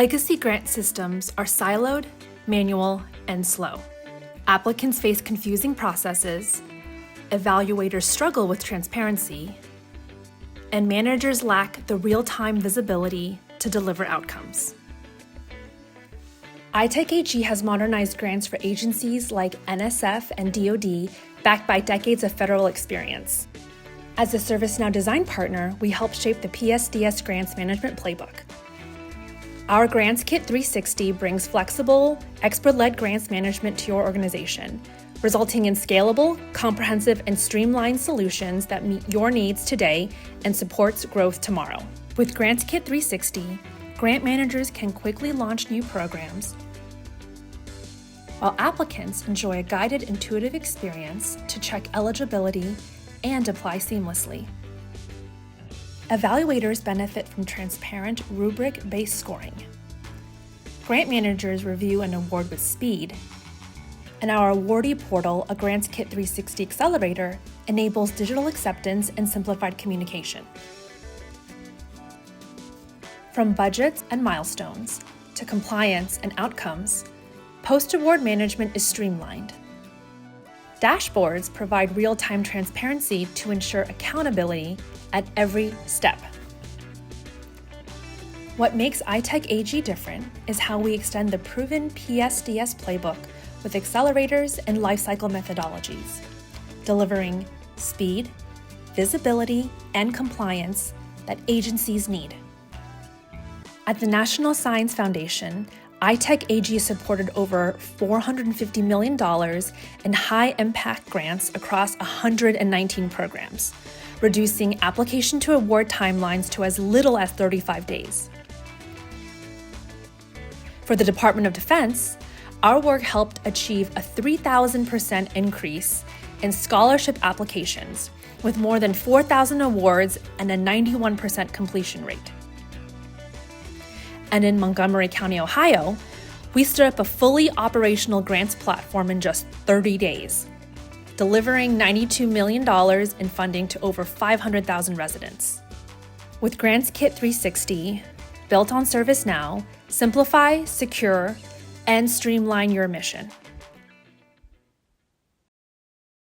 Legacy grant systems are siloed, manual, and slow. Applicants face confusing processes, evaluators struggle with transparency, and managers lack the real-time visibility to deliver outcomes. iTech AG has modernized grants for agencies like NSF and DoD, backed by decades of federal experience. As a ServiceNow design partner, we help shape the PSDS grants management playbook. Our GrantsKit360 brings flexible, expert-led grants management to your organization, resulting in scalable, comprehensive, and streamlined solutions that meet your needs today and supports growth tomorrow. With GrantsKit360, grant managers can quickly launch new programs, while applicants enjoy a guided, intuitive experience to check eligibility and apply seamlessly. Evaluators benefit from transparent, rubric-based scoring. Grant managers review an award with speed, and our awardee portal, a GrantsKit360 accelerator, enables digital acceptance and simplified communication. From budgets and milestones to compliance and outcomes, post-award management is streamlined. Dashboards provide real-time transparency to ensure accountability at every step. What makes iTech AG different is how we extend the proven PSDS playbook with accelerators and lifecycle methodologies, delivering speed, visibility, and compliance that agencies need. At the National Science Foundation, iTech AG supported over $450 million in high-impact grants across 119 programs, reducing application to award timelines to as little as 35 days. For the Department of Defense, our work helped achieve a 3,000% increase in scholarship applications, with more than 4,000 awards and a 91% completion rate. And in Montgomery County, Ohio, we stood up a fully operational grants platform in just 30 days, delivering $92 million in funding to over 500,000 residents. With GrantsKit360, built on ServiceNow, simplify, secure, and streamline your mission.